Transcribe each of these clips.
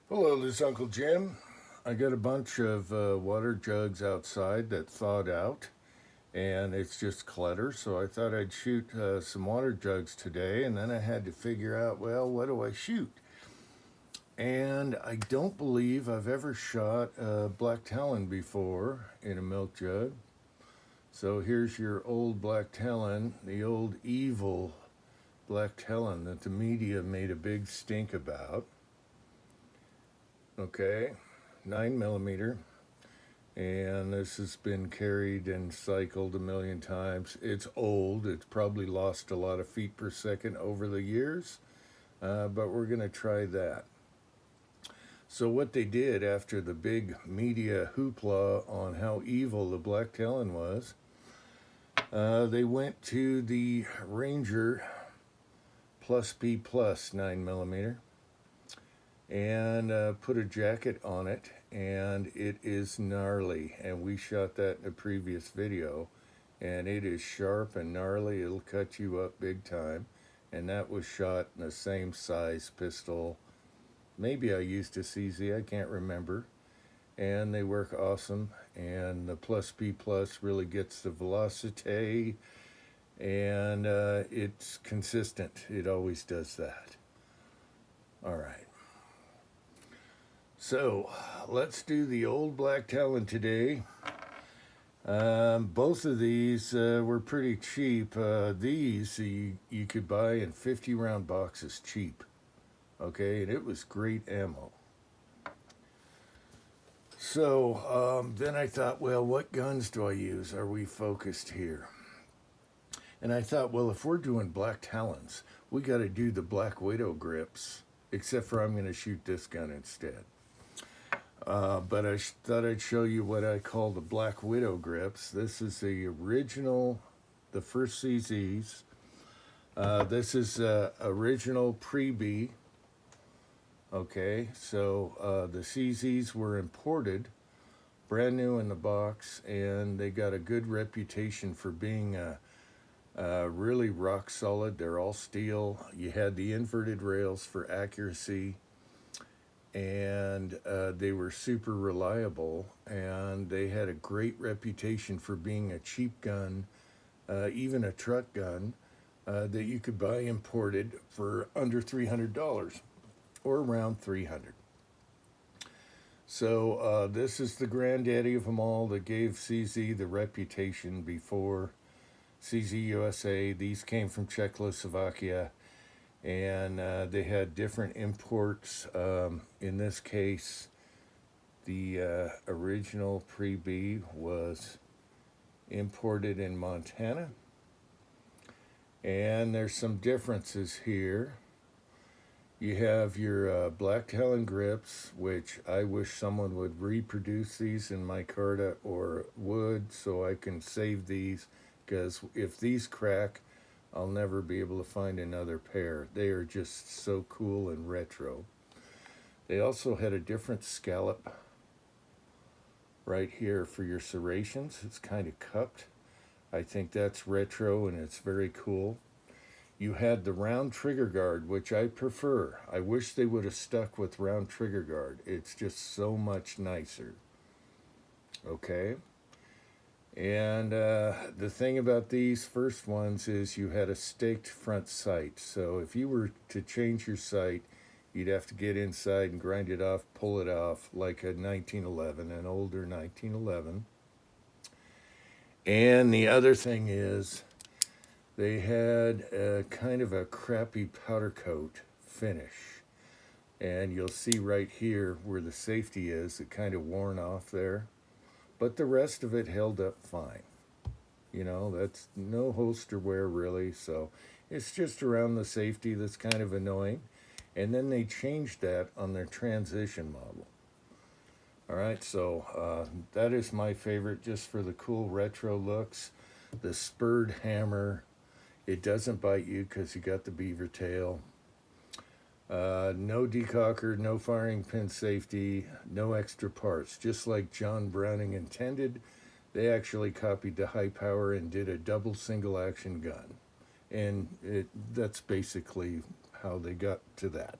Hello, this is Uncle Jim. I got a bunch of water jugs outside that thawed out, and it's just clutter. So I thought I'd shoot some water jugs today, and then I had to figure out, well, what do I shoot? And I don't believe I've ever shot a black Talon before in a milk jug. So here's your old black Talon, the old evil black Talon that the media made a big stink about. Okay, 9 millimeter, and this has been carried and cycled a million times. It's old, it's probably lost a lot of feet per second over the years, but we're going to try that. So, what they did after the big media hoopla on how evil the Black Talon was, they went to the Ranger Plus B Plus 9 millimeter and put a jacket on it, and it is gnarly, and we shot that in a previous video, and it is sharp and gnarly. It'll cut you up big time. And that was shot in the same size pistol. Maybe I used a CZ, I can't remember. And they work awesome, and the Plus B Plus really gets the velocity, and it's consistent. It always does that. All right. So let's do the old black Talon today. Both of these were pretty cheap. These you could buy in 50 round boxes cheap. Okay, and it was great ammo. So then I thought, well, what guns do I use? Are we focused here? And I thought, well, if we're doing black Talons, we got to do the Black Widow grips, except for I'm going to shoot this gun instead. But I thought I'd show you what I call the Black Widow grips. This is the original, the first CZs. This is original pre-B. Okay, so the CZs were imported, brand new in the box, and they got a good reputation for being really rock solid. They're all steel. You had the inverted rails for accuracy, and they were super reliable, and they had a great reputation for being a cheap gun, even a truck gun, that you could buy imported for under $300 or around $300. So this is the granddaddy of them all that gave CZ the reputation before CZ USA. These came from Czechoslovakia, and they had different imports. In this case, the original pre-B was imported in Montana, and there's some differences here. You have your Black Talon grips, which I wish someone would reproduce these in micarta or wood so I can save these, because if these crack, I'll never be able to find another pair. They are just so cool and retro. They also had a different scallop right here for your serrations. It's kind of cupped. I think that's retro and it's very cool. You had the round trigger guard, which I prefer. I wish they would have stuck with round trigger guard. It's just so much nicer. Okay? And the thing about these first ones is you had a staked front sight. So if you were to change your sight, you'd have to get inside and grind it off, pull it off like a 1911, an older 1911. And the other thing is they had a kind of a crappy powder coat finish. And you'll see right here where the safety is, it kind of worn off there. But the rest of it held up fine. You know, that's no holster wear really, so it's just around the safety that's kind of annoying. And then they changed that on their transition model. All right, so that is my favorite just for the cool retro looks. The spurred hammer. It doesn't bite you because you got the beaver tail. No decocker, no firing pin safety, no extra parts. Just like John Browning intended, they actually copied the high power and did a double single action gun. And that's basically how they got to that.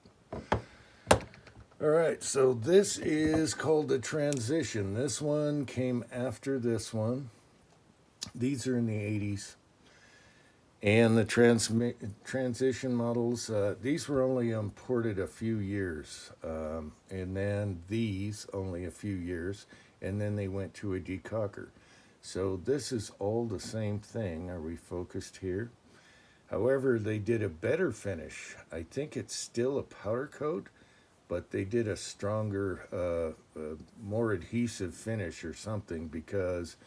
All right, so this is called the transition. This one came after this one. These are in the 80s. And the transition models, these were only imported a few years. And then these only a few years. And then they went to a decocker. So this is all the same thing. Are we focused here? However, they did a better finish. I think it's still a powder coat, but they did a stronger, more adhesive finish or something, because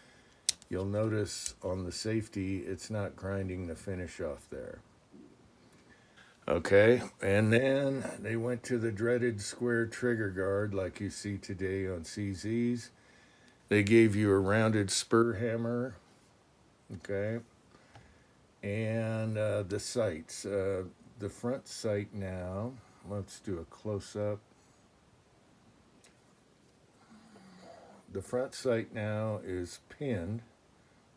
you'll notice on the safety, it's not grinding the finish off there. Okay, and then they went to the dreaded square trigger guard like you see today on CZs. They gave you a rounded spur hammer, okay, and the sights. The front sight now, let's do a close up. The front sight now is pinned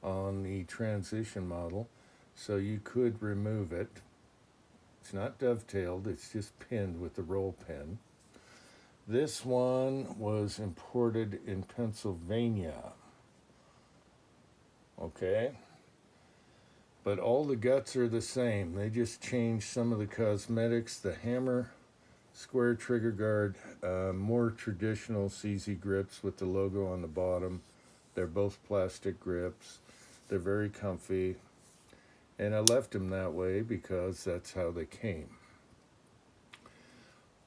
on the transition model, so you could remove it. It's not dovetailed, it's just pinned with the roll pin. This one was imported in Pennsylvania. Okay, but all the guts are the same. They just changed some of the cosmetics. The hammer, square trigger guard, more traditional CZ grips with the logo on the bottom. They're both plastic grips. They're very comfy. And I left them that way because that's how they came.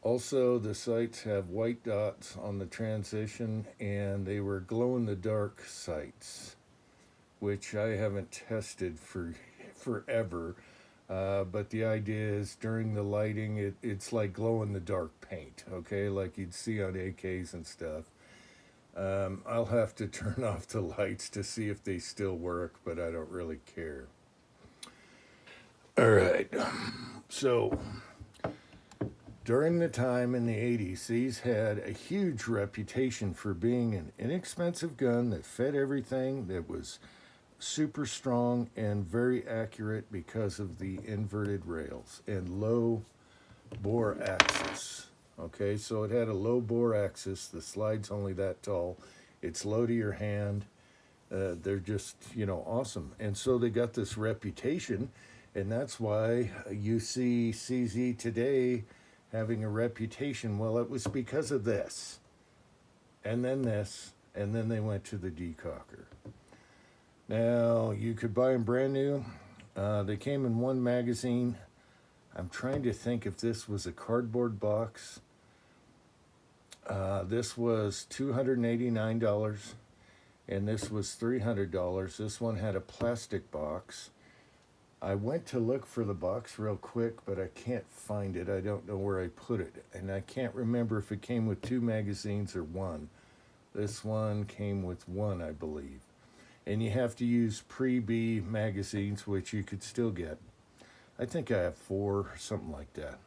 Also, the sights have white dots on the transition, and they were glow-in-the-dark sights, which I haven't tested for forever. But the idea is during the lighting, it's like glow-in-the-dark paint, okay, like you'd see on AKs and stuff. I'll have to turn off the lights to see if they still work, but I don't really care. All right, so during the time in the 80s, these had a huge reputation for being an inexpensive gun that fed everything, that was super strong and very accurate because of the inverted rails and low bore axis. Okay, so it had a low bore axis. The slide's only that tall. It's low to your hand. They're just, awesome. And so they got this reputation, and that's why you see CZ today having a reputation. Well, it was because of this, and then this, and then they went to the decocker. Now, you could buy them brand new. They came in one magazine. I'm trying to think if this was a cardboard box. This was $289, and this was $300. This one had a plastic box. I went to look for the box real quick, but I can't find it. I don't know where I put it, and I can't remember if it came with 2 magazines or 1. This one came with 1, I believe. And you have to use pre-B magazines, which you could still get. I think I have 4, something like that.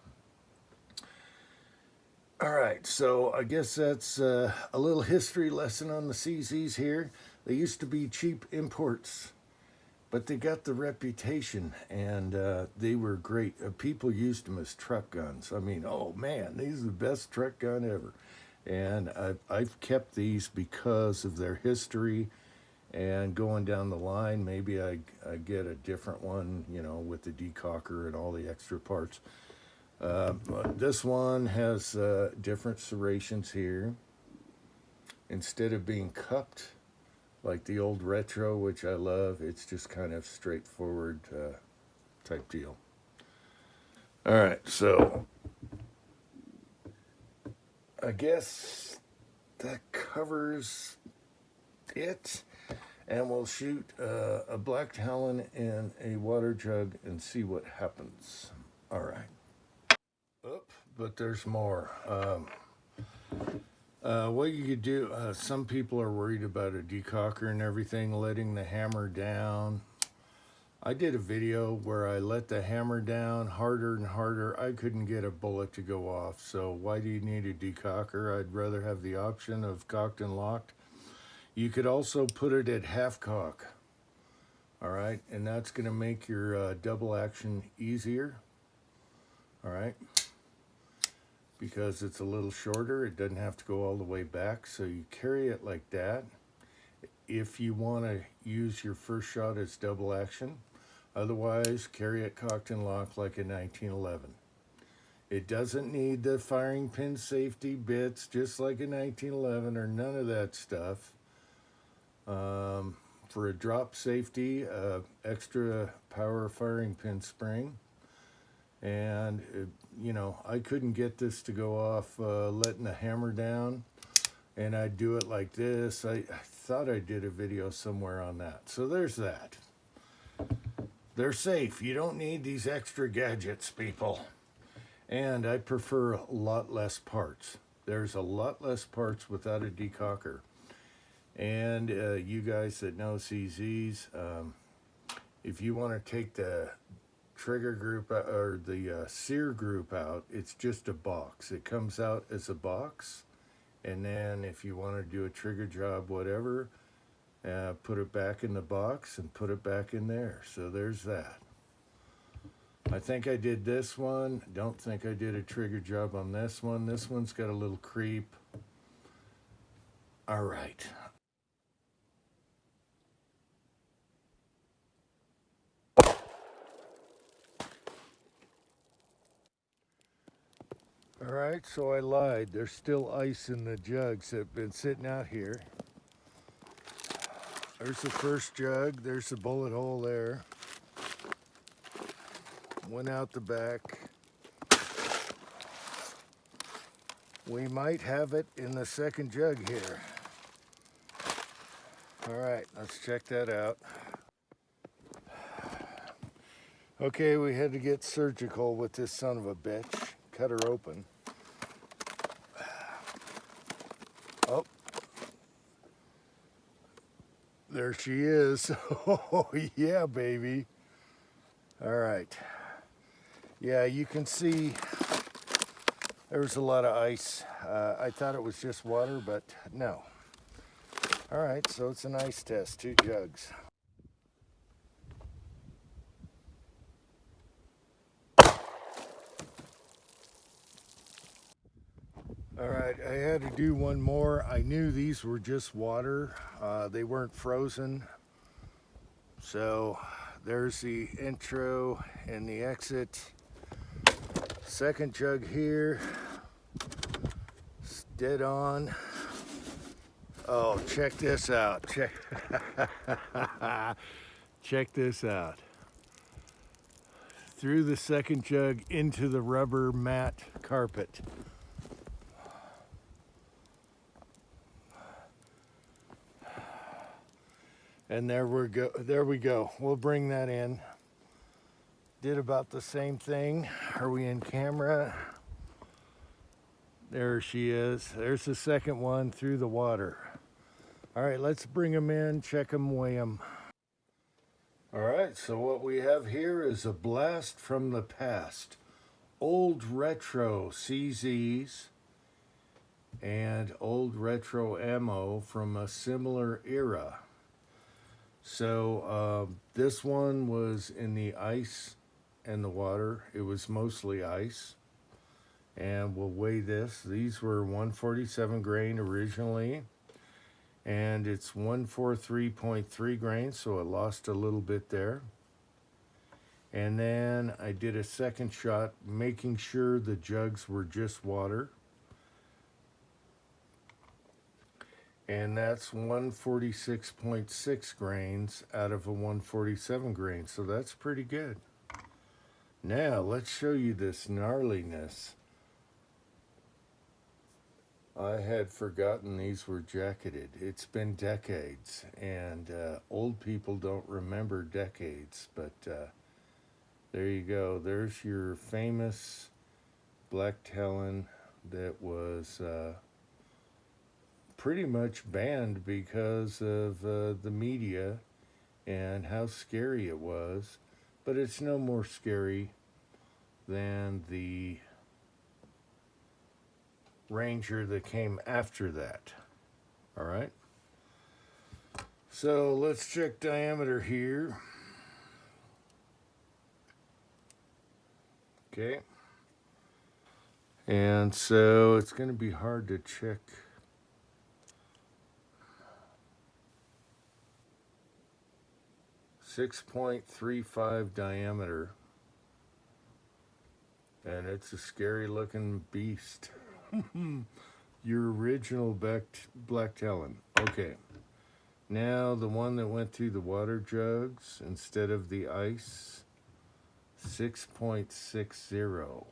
All right, so I guess that's a little history lesson on the CZs here. They used to be cheap imports, but they got the reputation, and they were great. People used them as truck guns. I mean, oh man, these are the best truck gun ever. And I've kept these because of their history. And going down the line, maybe I get a different one, with the decocker and all the extra parts. This one has different serrations here. Instead of being cupped like the old retro, which I love, it's just kind of straightforward type deal. All right, so I guess that covers it. And we'll shoot a black Talon in a water jug and see what happens. All right. But there's more. What you could do, some people are worried about a decocker and everything, letting the hammer down. I did a video where I let the hammer down harder and harder. I couldn't get a bullet to go off. So why do you need a decocker? I'd rather have the option of cocked and locked. You could also put it at half cock, all right? And that's gonna make your double action easier, all right? because it's a little shorter. It doesn't have to go all the way back, so you carry it like that. If you want to use your first shot as double action, otherwise carry it cocked and locked like a 1911. It doesn't need the firing pin safety bits just like a 1911 or none of that stuff. For a drop safety, extra power firing pin spring. And you know, I couldn't get this to go off letting the hammer down, and I'd do it like this. I thought I did a video somewhere on that. So there's that. They're safe. You don't need these extra gadgets, people. And I prefer a lot less parts. There's a lot less parts without a decocker. And you guys that know CZs, if you want to take the trigger group or the sear group out, it's just a box. It comes out as a box, and then if you want to do a trigger job, whatever, put it back in the box and put it back in there. So there's that. I think I did this one. Don't think I did a trigger job on this one. This one's got a little creep. All right. All right, so I lied. There's still ice in the jugs that have been sitting out here. There's the first jug. There's the bullet hole there. Went out the back. We might have it in the second jug here. All right, let's check that out. Okay, we had to get surgical with this son of a bitch. Cut her open. Oh, there she is. Oh, yeah, baby. All right. Yeah, you can see there was a lot of ice. I thought it was just water, but no. All right, so it's an ice test, 2 jugs. All right, I had to do one more. I knew these were just water. They weren't frozen. So there's the intro and the exit. Second jug here. It's dead on. Oh, check this out. Check this out. Through the second jug into the rubber mat carpet. And there we go. We'll bring that in. Did about the same thing. Are we in camera? There she is. There's the second one through the water. All right, let's bring them in, check them, weigh them. All right, so what we have here is a blast from the past. Old retro CZs and old retro ammo from a similar era. So this one was in the ice and the water. It was mostly ice. And we'll weigh this. These were 147 grain originally. And it's 143.3 grains, so it lost a little bit there. And then I did a second shot, making sure the jugs were just water. And that's 146.6 grains out of a 147 grain, so that's pretty good. Now, let's show you this gnarliness. I had forgotten these were jacketed. It's been decades, and old people don't remember decades, but there you go. There's your famous black Talon that was pretty much banned because of the media and how scary it was, but it's no more scary than the Ranger that came after that. All right, so let's check diameter here. Okay, And so it's going to be hard to check. .35 diameter, and it's a scary looking beast. Your original black Talon. Okay, now the one that went through the water jugs instead of the ice, 6.60.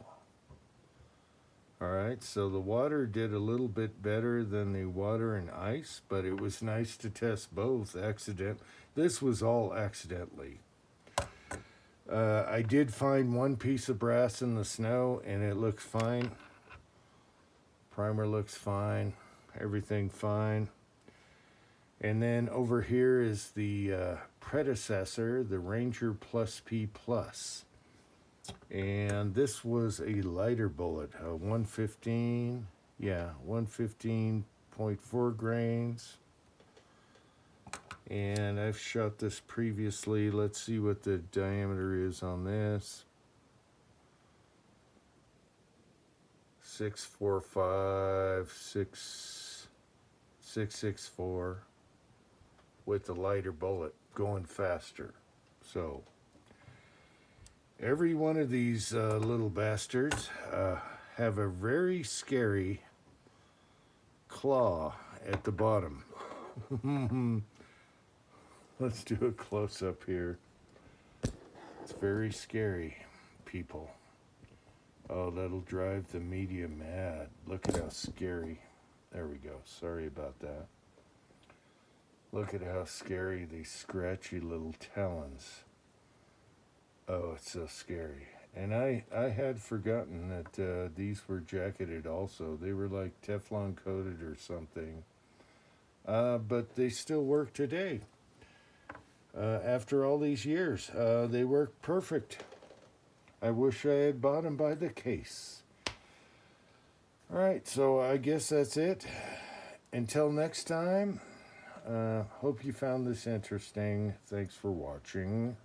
All right, so the water did a little bit better than the water and ice, but it was nice to test both. This was all accidentally. I did find one piece of brass in the snow, and it looks fine. Primer looks fine. Everything fine. And then over here is the predecessor, the Ranger Plus P Plus. And this was a lighter bullet, 115, 115.4 grains. And I've shot this previously. Let's see what the diameter is on this. 645, 664 with the lighter bullet going faster. So every one of these little bastards have a very scary claw at the bottom. Let's do a close-up here. It's very scary, people. Oh, that'll drive the media mad. Look at how scary. There we go. Sorry about that. Look at how scary these scratchy little talons. Oh, it's so scary. And I had forgotten that these were jacketed also. They were like Teflon coated or something. But they still work today. After all these years, they work perfect. I wish I had bought them by the case. All right, so I guess that's it. Until next time, hope you found this interesting. Thanks for watching.